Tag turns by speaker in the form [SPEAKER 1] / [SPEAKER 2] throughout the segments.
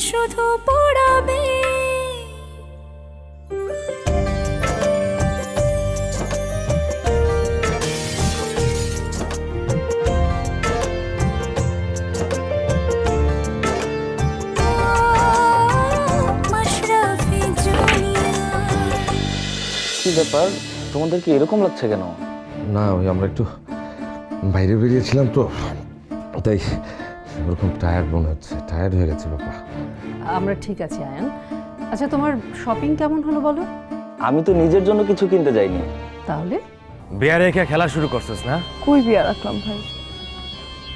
[SPEAKER 1] শুধু পড়াবে। মাশরাফি জুনিয়া।
[SPEAKER 2] কি ব্যাপার, তোমাদের কি এরকম লাগছে কেন?
[SPEAKER 3] না, ওই আমরা একটু বাইরে বেরিয়েছিলাম তো, তাই ওরকম টায়ার্ড মনে হচ্ছে, টায়ার্ড হয়ে গেছে বাবা।
[SPEAKER 4] আমরা ঠিক আছি আয়ান। আচ্ছা, তোমার শপিং কেমন হলো বলো?
[SPEAKER 2] আমি তো নিজের জন্য কিছু কিনতে যাইনি।
[SPEAKER 4] তাহলে
[SPEAKER 5] বিয়া রেখে খেলা শুরু করছিস না?
[SPEAKER 6] কই বিয়া রাখলাম ভাই,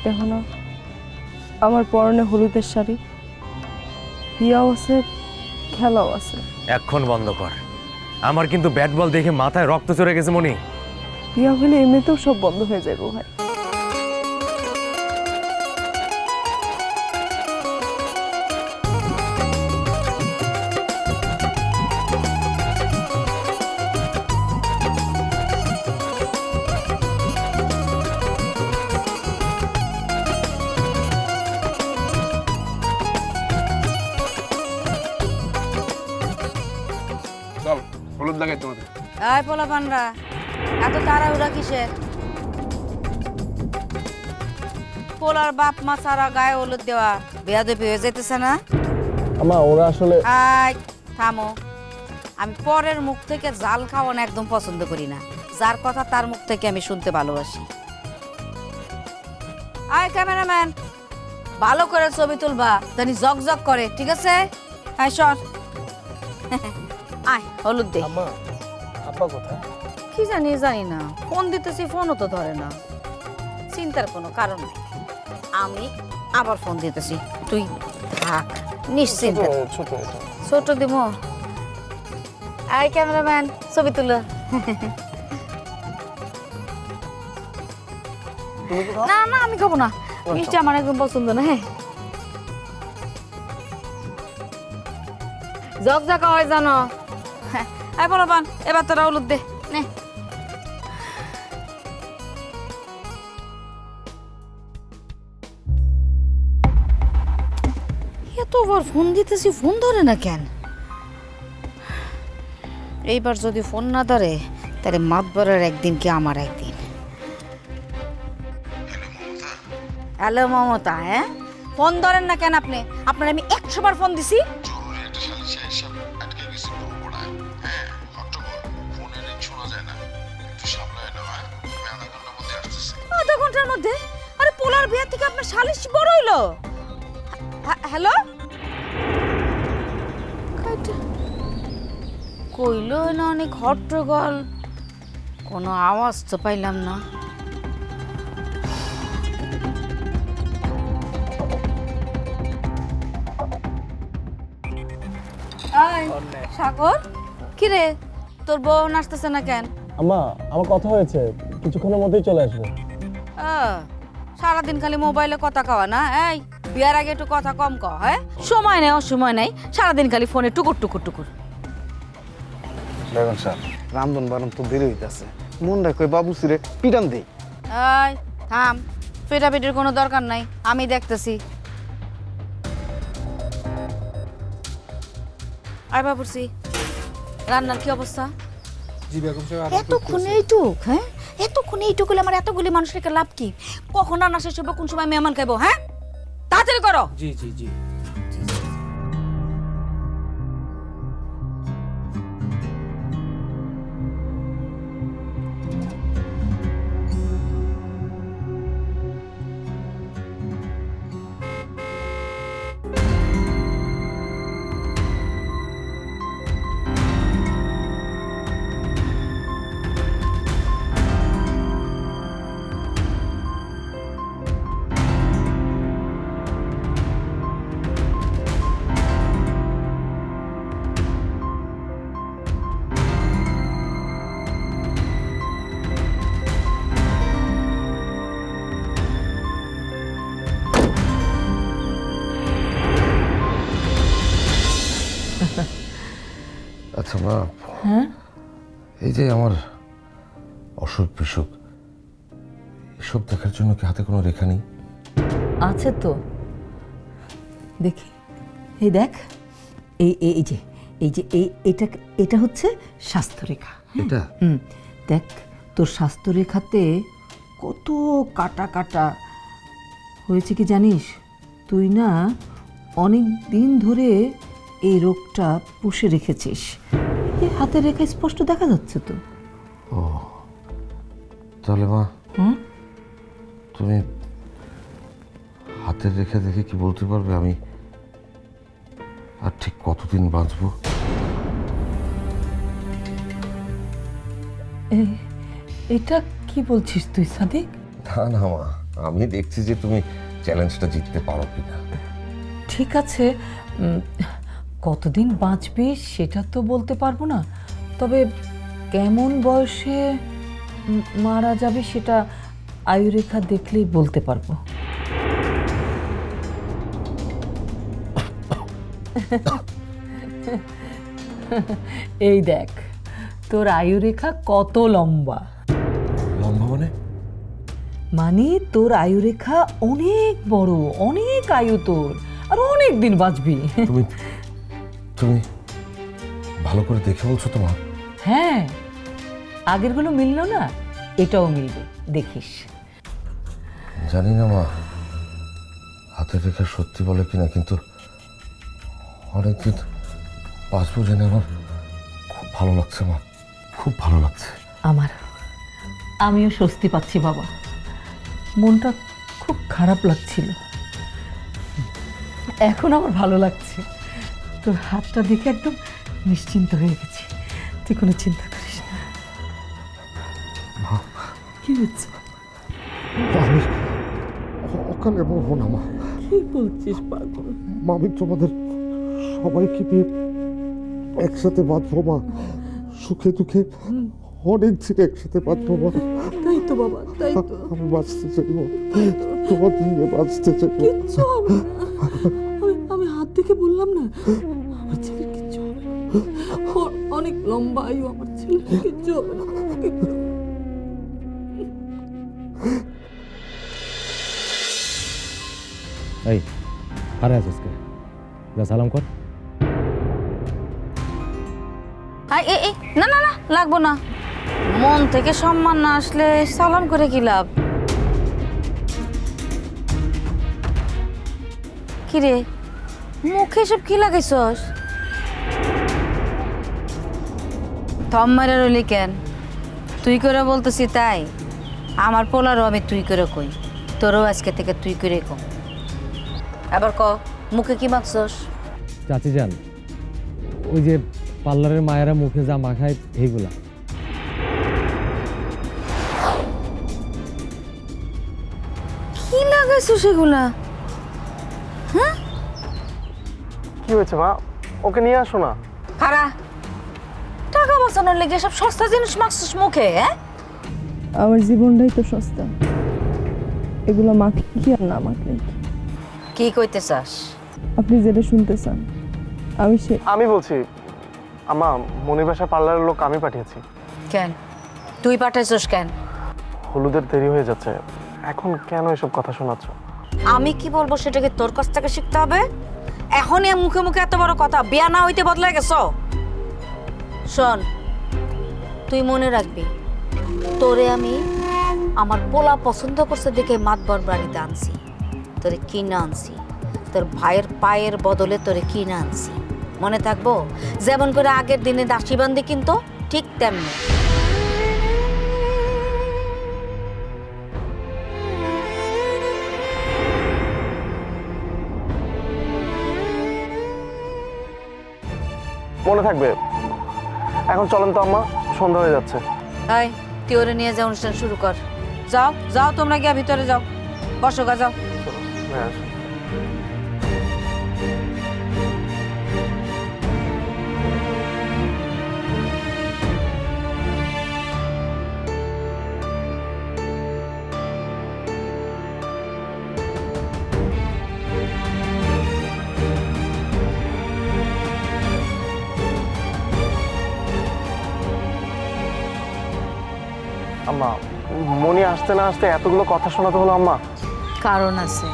[SPEAKER 6] দেখো না আমার পরনে হলুদের শাড়ি, বিয়াও আছে খেলাও আছে।
[SPEAKER 5] এখন বন্ধ কর, আমার কিন্তু ব্যাট বল দেখে মাথায় রক্ত চড়ে গেছে মনি।
[SPEAKER 6] বিয়া হলে এমনিতেও সব বন্ধ হয়ে যাবে ভাই।
[SPEAKER 7] চল হলুদ লাগাই তোমাদের।
[SPEAKER 8] আয় পোলা পানরা, এত তাড়াহুড়া কিসের? পোলার বাপ মা সারা গায়ে হলুদ দেওয়া বেয়াদবি হয়ে যেতেছে না?
[SPEAKER 7] আমা ওরা আসলে
[SPEAKER 8] আয় থামো, আমি পরের মুখ থেকে জাল খাওয়ানো একদম পছন্দ করি না। যার কথা তার মুখ থেকে আমি শুনতে ভালোবাসি। আয় ক্যামেরাম্যান, ভালো করে ছবি তুলবা, জানি জগ করে, ঠিক আছে? আয় সর। আয় হলুদ দে।
[SPEAKER 7] আম্মা আব্বা কোথায়?
[SPEAKER 8] কি জানি না, ফোন দিতেছি ফোনও তো ধরে না। চিন্তার কোনো কারণ নেই, আমি আবার ফোন দিতেছি, তুই থাক নিশ্চিন্ত।
[SPEAKER 7] ছোট
[SPEAKER 8] ছোট দিব। আয় ক্যামেরাম্যান, ছবি তুলো। না না, আমি খাবো না, মিষ্টি আমার একদম পছন্দ না। হ্যাঁ, জগজগা হয় জানো। হ্যাঁ, আয় বলবান, এবার তোরা হলুদ দে নে। এতবার ফোন দিতেছি, ফোন ধরে না কেন? এইবার যদি ফোন না ধরে তাহলে মাতবরের একদিন কি আমার একদিন। হ্যালো মমতা, হ্যাঁ ফোন ধরেন না কেন আপনি? আপনার আমি 100 বার ফোন দিছি। আধা ঘন্টার মধ্যে? আরে পোলার বিয়ে থেকে আপনার সালিশ বড় হইলো। হ্যালো, কইলো না অনেক হট্টগোল, কোনো আওয়াজ তো পাইলাম না। সাগর, কিরে তোর বউ নাচতেছে না কেন?
[SPEAKER 7] আম্মা আমার কথা হয়েছে, কিছুক্ষণের মধ্যেই চলে আসবে।
[SPEAKER 8] সারাদিন খালি মোবাইলে কথা কওয়া না? এই বিয়ার আগে একটু কথা কম কও। হ্যাঁ, সময় নেই অসময় নেই, সারাদিন খালি ফোনে টুকুর টুকুর টুকুর।
[SPEAKER 9] বেগম সাহেব, রামধন বারণ তো দেরি হইতেছে, মন রাখো বাবুসিরে পিটান দেই।
[SPEAKER 8] এই থাম, পিটাপিটির কোনো দরকার নাই, আমি দেখতেছি। আয় বাবুসি, রান্নার কি অবস্থা?
[SPEAKER 7] জি বেগম সাহেব,
[SPEAKER 8] এতক্ষণ এইটুক? হ্যাঁ, এতক্ষণ এইটুক হলে আমার এতগুলি মানুষকে লাভ কি? কখন রান্না শেষ হবে, কোন সময় মেহমান খাইবো? হ্যাঁ, তাড়াতাড়ি করো।
[SPEAKER 7] জি জি জি।
[SPEAKER 3] আচ্ছা মা,
[SPEAKER 4] হ্যাঁ,
[SPEAKER 3] এই যে আমার অসুখ বিসুখ এসব দেখার জন্য কি হাতে কোনো রেখা নেই?
[SPEAKER 4] আছে তো, দেখি
[SPEAKER 10] এই দেখ, এটা হচ্ছে স্বাস্থ্যরেখা।
[SPEAKER 3] এটা
[SPEAKER 10] দেখ তোর স্বাস্থ্যরেখাতে কত কাটা কাটা হয়েছে কি জানিস? তুই না অনেক দিন ধরে এই রোগটা পুষে রেখেছিস। এই হাতের রেখা স্পষ্ট দেখা যাচ্ছে তো।
[SPEAKER 3] তাহলে মা, তুমি হাতের রেখা দেখে কি বলতে পারবে আমি আর ঠিক কতদিন বাঁচবো?
[SPEAKER 10] এটা কি বলছিস তুই সাদিক?
[SPEAKER 3] না না মা, আমি দেখছি যে তুমি চ্যালেঞ্জটা জিততে পারো কিনা।
[SPEAKER 10] ঠিক আছে, কতদিন বাঁচবি সেটা তো বলতে পারবো না, তবে কেমন বয়সে মারা যাবে সেটা আয়ুরেখা দেখলেই বলতে পারবো। এই দেখ তোর আয়ুরেখা কত লম্বা।
[SPEAKER 3] লম্বা মানে?
[SPEAKER 10] মানে তোর আয়ুরেখা অনেক বড়, অনেক আয়ু তোর, আর অনেক দিন বাঁচবি।
[SPEAKER 3] তুমি তুমি ভালো করে দেখে বলছো তো মা?
[SPEAKER 10] হ্যাঁ, আগেরগুলো মিললো না, এটাও মিলবে, দেখিস।
[SPEAKER 3] জানি না মা হাতের রেখা সত্যি বলে কিনা, কিন্তু অনেকদিন বাঁচবো জেনে আমার খুব ভালো লাগছে মা, খুব ভালো লাগছে।
[SPEAKER 10] আমিও স্বস্তি পাচ্ছি বাবা, মনটা খুব খারাপ লাগছিল, এখন আমার ভালো লাগছে। তোর হাতটা দেখে একদম নিশ্চিন্ত হয়ে গেছি, তুই কোনো চিন্তা করিস না। কি হচ্ছে?
[SPEAKER 3] আমি অকালে বলবো না মা।
[SPEAKER 10] কি বলছিস পাগল?
[SPEAKER 3] মা, আমি তোমাদের সবাইকে নিয়ে একসাথে বাঁচবো মা, সুখে দুঃখে অনেক দিন একসাথে বাঁচবো মা।
[SPEAKER 10] তাই তো বাবা, তাই তো।
[SPEAKER 3] আমি বাঁচতে চাইবো, তোমার নিয়ে বাঁচতে চাইবো।
[SPEAKER 10] কিচ্ছু হবে না, আমি হাত থেকে বললাম না, আমার ছেলের কিচ্ছু হবে না, অনেক লম্বা আয়ু আমার ছেলের, কিচ্ছু হবে না।
[SPEAKER 7] এই আরে আছিস কে? যা সালাম কর।
[SPEAKER 8] না না না, লাগবো না। মন থেকে সম্মান না আসলে সালাম করে কি লাভ? কিরে, মুখে সব কি লাগাইছস? থম মারা রইলি কেন? তুই করে বলতেছি তাই? আমার পোলারও আমি তুই করে কই, তোরও আজকে থেকে তুই করে কম। আবার ক, মুখে কি মাখছস?
[SPEAKER 7] চাচি যান, ওই যে পার্লারের মায়েরা মুখে যা মাখায় এইগুলা।
[SPEAKER 8] কি লাগাইছো সেগুলা? হ্যাঁ,
[SPEAKER 9] কি হয়েছে মা? ওকে নিয়ে আসো না।
[SPEAKER 8] খারা, টাকা বাঁচানোর লেগে সব সস্তা জিনিস মাখছিস মুখে? হ্যাঁ,
[SPEAKER 6] আমার জীবনটাই তো সস্তা, এগুলো মাখলে কি আর না মাখলে কি?
[SPEAKER 8] কি কইতে চাস?
[SPEAKER 6] আপনি যেটা শুনতে চান আমি
[SPEAKER 9] আমি বলছি আমা, মনির বাসা পার্লারের লোক আমি পাঠিয়েছি।
[SPEAKER 8] কেন তুই পাঠাইছস? কেন?
[SPEAKER 9] হলুদের দেরি হয়ে যাচ্ছে, এখন কেন এসব কথা শোনাচ্ছ?
[SPEAKER 8] আমি কি বলবো সেটাকে তোর কাছ থেকে শিখতে হবে? এখনই মুখে মুখে এত বড় কথা, বিয়া না হইতে বদলাই গেছ। শোন, তুই মনে রাখবি, তোরে আমি আমার পোলা পছন্দ করছে দেখে মাতবর বাড়িতে আনছি, তোরে কিনে আনছি, তোর ভাইয়ের পায়ের বদলে তোরে কিনে আনছি। মনে থাকবো? যেমন করে আগের দিনে দাসী বান্ধি কিন্তু ঠিক তেমনি।
[SPEAKER 9] মনে থাকবে। এখন চলেন তো আম্মা, সন্ধ্যা হয়ে যাচ্ছে।
[SPEAKER 8] তাই তুই ওরে নিয়ে যা, অনুষ্ঠান শুরু কর। যাও যাও, তোমরা গিয়া ভিতরে যাও, বসো গা, যাও।
[SPEAKER 9] হ্যাঁ, আম্মা, মনি আসতে না আসতে এতগুলো কথা শোনাতে হলো আম্মা?
[SPEAKER 8] কারণ আছে।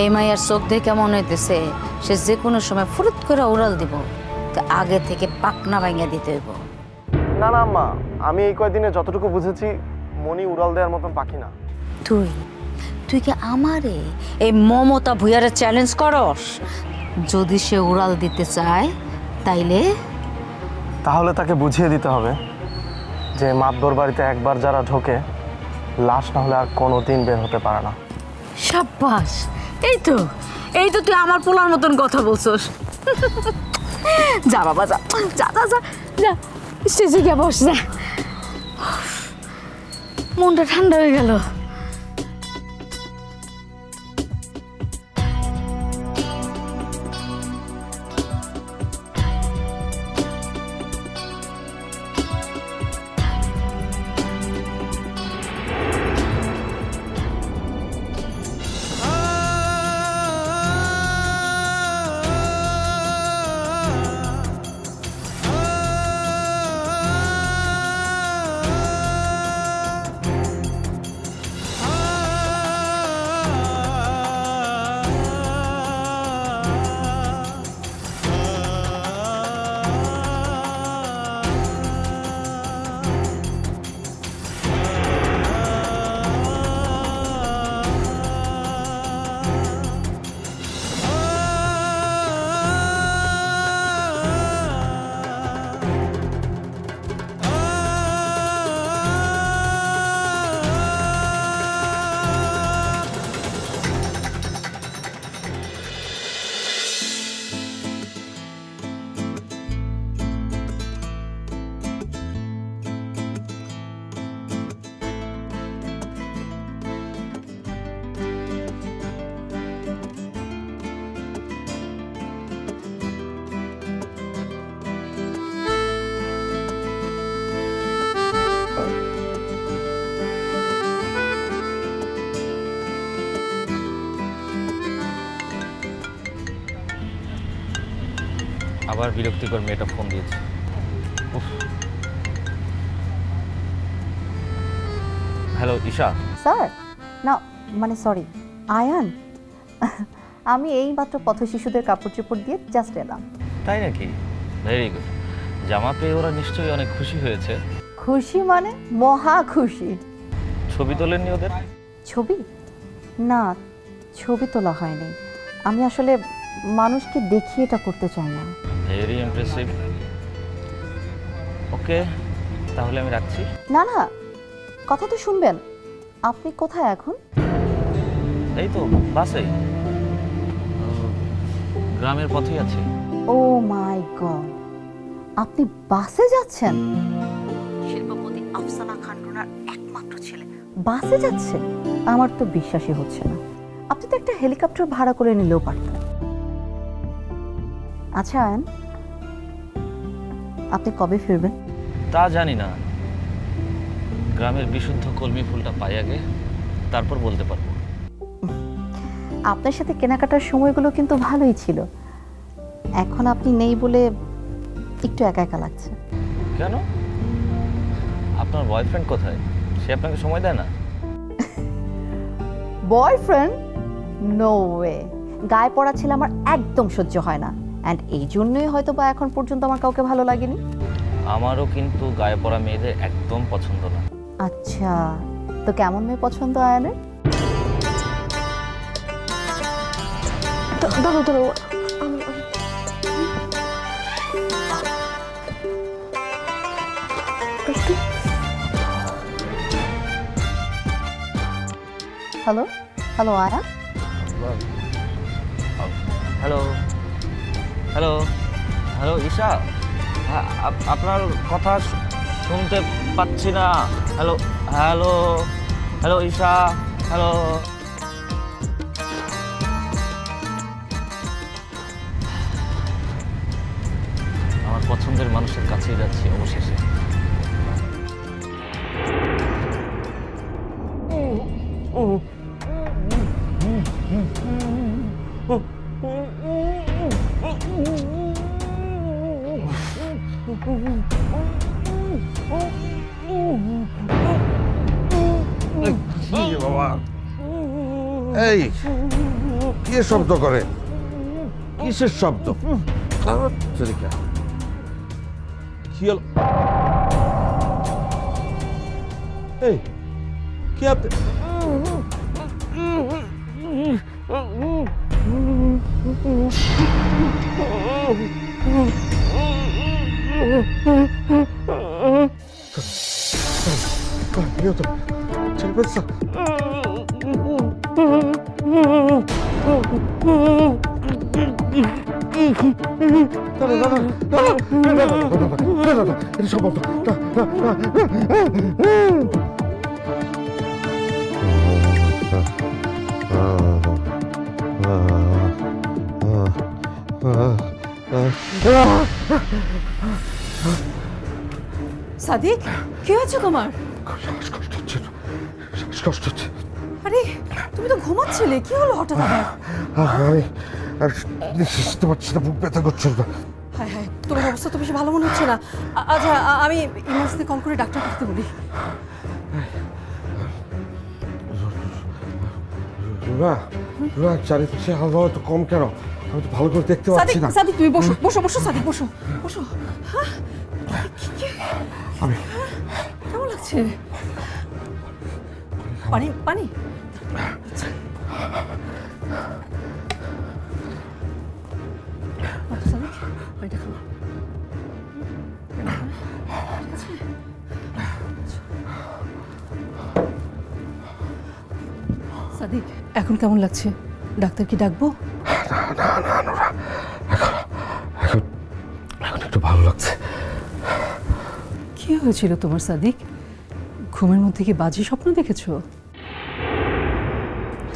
[SPEAKER 8] এই মাইয়ার চোখ দেখে মনে হইতেছে সে যে কোনো সময় ফুরুত করে উড়াল দিব, তো আগে থেকে পাকনা ভাঙিয়ে দিতে হইব।
[SPEAKER 9] না না আম্মা, আমি এই কয়দিনে যতটুকু বুঝেছি মনি উড়াল দেওয়ার মতন পাখি না।
[SPEAKER 8] তুই তুই কি আমারে এই মমতা ভুইয়ারে চ্যালেঞ্জ করস? যদি সে উড়াল দিতে চায় তাইলে
[SPEAKER 9] তাহলে তাকে বুঝিয়ে দিতে হবে যে মাতবর বাড়িতে একবার যারা ঢোকে লাশ না হলে আর কোনো দিন বের হতে পারে না।
[SPEAKER 8] সাব্বাস, এই তো তুই আমার পোলার মতন কথা বলছস। যা বাবা যা যা যা যা যা স্টেজে গিয়ে বস যা, মনটা ঠান্ডা হয়ে গেল।
[SPEAKER 2] আবার বিরক্তিকর মেয়েটা ফোন দিয়েছে। হ্যালো ঈশা।
[SPEAKER 11] স্যার, না মানে সরি আয়ান, আমি এইমাত্র পথ শিশুদের কাপড় চোপড় দিয়ে জাস্ট এলাম।
[SPEAKER 2] তাই নাকি? Very good. জামা পেয়ে ওরা নিশ্চয়ই অনেক খুশি হয়েছে।
[SPEAKER 11] খুশি মানে মহা খুশি।
[SPEAKER 2] ছবি তোলেননি ওদের?
[SPEAKER 11] ছবি? না, ছবি তোলা হয়নি। আমি আসলে মানুষকে দেখিয়ে এটা করতে চাই না।
[SPEAKER 2] Very impressive. ওকে, তাহলে আমি রাখছি।
[SPEAKER 11] না না, কথা তো শুনবেন। আপনি কোথায় এখন?
[SPEAKER 2] এই তো বাসেই, গ্রামের পথেই আছি।
[SPEAKER 11] ও মাই গড, আপনি বাসে যাচ্ছেন? শিল্পপতি আফসানা খান রুনার একমাত্র ছেলে বাসে যাচ্ছে? আমার তো বিশ্বাসই হচ্ছে না। আপনি তো একটা হেলিকপ্টার ভাড়া করে নিলেও পারতেন। আচ্ছা আয়ন, আপনি কবে ফিরবেন?
[SPEAKER 2] তা জানি না, গ্রামের বিশুদ্ধ কলমি ফুলটা পাই আগে, তারপর বলতে পারবো।
[SPEAKER 11] আপনার সাথে কেনাকাটার সময়গুলো কিন্তু ভালোই ছিল। এখন আপনি নেই বলে একটু একা একা লাগছে।
[SPEAKER 2] কেন? আপনার বয়ফ্রেন্ড কোথায়? সে আপনাকে সময় দেয় না?
[SPEAKER 11] বয়ফ্রেন্ড? No way. গায়ে পড়া ছেলে আমার একদম সহ্য হয় না, অ্যান্ড এই জন্যই হয়তো বা এখন পর্যন্ত আমার কাউকে ভালো লাগেনি।
[SPEAKER 2] আমারও কিন্তু গায়ে পড়া মেয়েদের একদম পছন্দ না।
[SPEAKER 11] আচ্ছা, তো কেমন মেয়ে পছন্দ আয়ানের? ধরো ধরো, hello hello Aya.
[SPEAKER 2] Hello hello hello Isha, আপনার কথা শুনতে পাচ্ছি না। Hello hello hello Isha, hello. আমার পছন্দের মানুষের কাছেই যাচ্ছি অবশেষে।
[SPEAKER 3] বাবা, এই কে শব্দ করে? কিসের শব্দ? চরিকা কি হলো? এই কি আপনি?
[SPEAKER 4] সাদিক, কি হয়েছে তোমার?
[SPEAKER 3] শ্বাসকষ্ট হচ্ছে, শ্বাসকষ্ট হচ্ছে।
[SPEAKER 4] আরে তুমি তো ঘুমাচ্ছিলে, কি হলো হঠাৎ আবার?
[SPEAKER 3] আমি আর নিঃশ্বাস নিতে পারছি না, বুক ব্যথা করছে।
[SPEAKER 4] হায় হায়, তোমার অবস্থা তো বেশি ভালো মনে হচ্ছে না। আচ্ছা, আমি ইমার্জেন্সি কল করে ডাক্তার পাঠাতে বলি।
[SPEAKER 3] চারিপাশে আবহাওয়া তো কম কেন? আমি তো ভালো করে দেখতে পাচ্ছি না।
[SPEAKER 4] সাদিক, তুমি বসো বসো বসো, সাদিক বসো বসো। হ্যাঁ,
[SPEAKER 3] আমি
[SPEAKER 4] কেমন লাগছে? পানি পানি। আচ্ছা, সাদিক, পানিটা খাও। সাদিক, এখন কেমন লাগছে? ডাক্তার কি ডাকবো?
[SPEAKER 3] না না নোরা, এখন এখন একটু ভালো লাগছে।
[SPEAKER 4] কি হয়েছিল তোমার সাদিক? ঘুমের মধ্যে কি বাজে স্বপ্ন দেখেছো?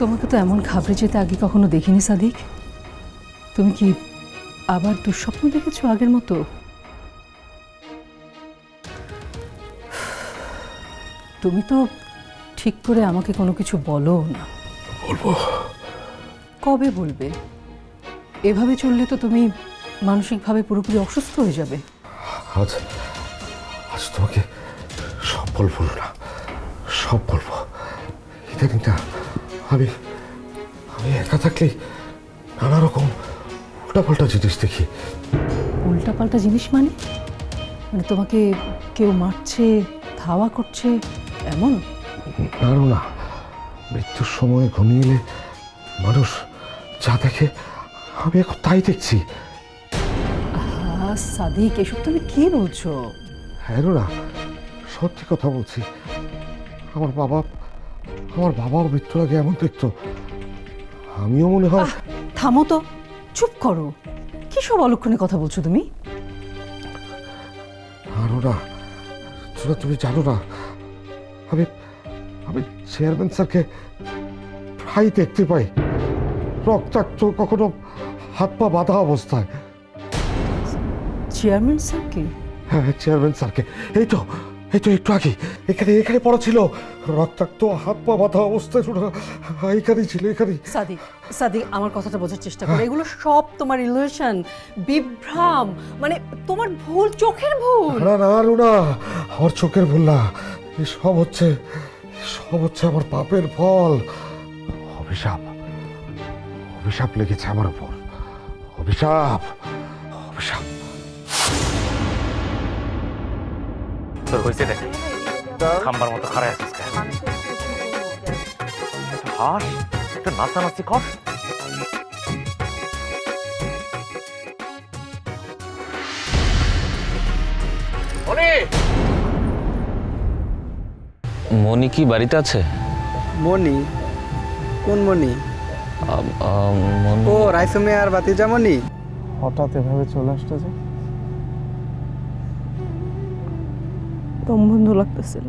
[SPEAKER 4] তোমাকে তো এমন ঘাবড়ে যেতে আগে কখনো দেখিনি সাদিক। তুমি কি আবার দুঃস্বপ্ন দেখেছো আগের মতো? তুমি তো ঠিক করে আমাকে কোনো কিছু বলো না।
[SPEAKER 3] বলবো।
[SPEAKER 4] কবে বলবে? এভাবে চললে তো তুমি মানসিকভাবে পুরোপুরি অসুস্থ হয়ে যাবে।
[SPEAKER 3] আজ আজ তোমাকে সব বলবো না, সব বলবো। ইদানিং না আমি আমি একা থাকলেই নানা রকম উল্টাপাল্টা জিনিস দেখি।
[SPEAKER 4] উল্টাপাল্টা জিনিস মানে? মানে তোমাকে কেউ মারছে, ধাওয়া করছে, এমন?
[SPEAKER 3] না, মৃত্যুর সময় ঘনিয়ে এলে মানুষ যা দেখে আমি এখন তাই দেখছি।
[SPEAKER 4] সাদিক, এসব তুমি কি বলছো?
[SPEAKER 3] হ্যাঁ না, সত্যি কথা বলছি। আমার বাবা মৃত্যুর আগে এমন দেখতো, আমিও মনে হয়।
[SPEAKER 4] থামো তো, চুপ করো। কি সব অলক্ষণে কথা বলছো তুমি?
[SPEAKER 3] আরো না, তুমি জানো না, আমি আমি চেয়ারম্যান স্যারকে প্রায় দেখতে পাই, রক্তাক্ত, কখনো হাত পা বাঁধা অবস্থায়।
[SPEAKER 4] চেয়ারম্যান স্যারকে?
[SPEAKER 3] হ্যাঁ, চেয়ারম্যান স্যারকে। এই তো একটু আগে এখানে পড়া ছিল, রক্তাক্ত, হাত পা বাঁধা অবস্থায়। এখানেই ছিল, এখানেই।
[SPEAKER 4] সাদিক, আমার কথাটা বোঝার চেষ্টা করো। এগুলো সব তোমার ইলিউশন, বিভ্রাম, মানে তোমার ভুল, চোখের ভুল।
[SPEAKER 3] না আমার চোখের ভুল না, সব হচ্ছে আমার পাপের ফল। অভিশাপ লেগেছে আমার উপর, অভিশাপ।
[SPEAKER 5] তোর হয়েছে দেখ, খাম্বার মতো খারাপ আছিস কেন? একটু হাস, একটু নাচানাচি কর।
[SPEAKER 2] মনি কি বাড়িতে আছে?
[SPEAKER 12] মনি? কোন মনি? ও রাইসুমে আর বাতিজা মনি।
[SPEAKER 9] হঠাৎ এভাবে চলে আসতে যে
[SPEAKER 6] দম বন্ধ লাগতেছিল।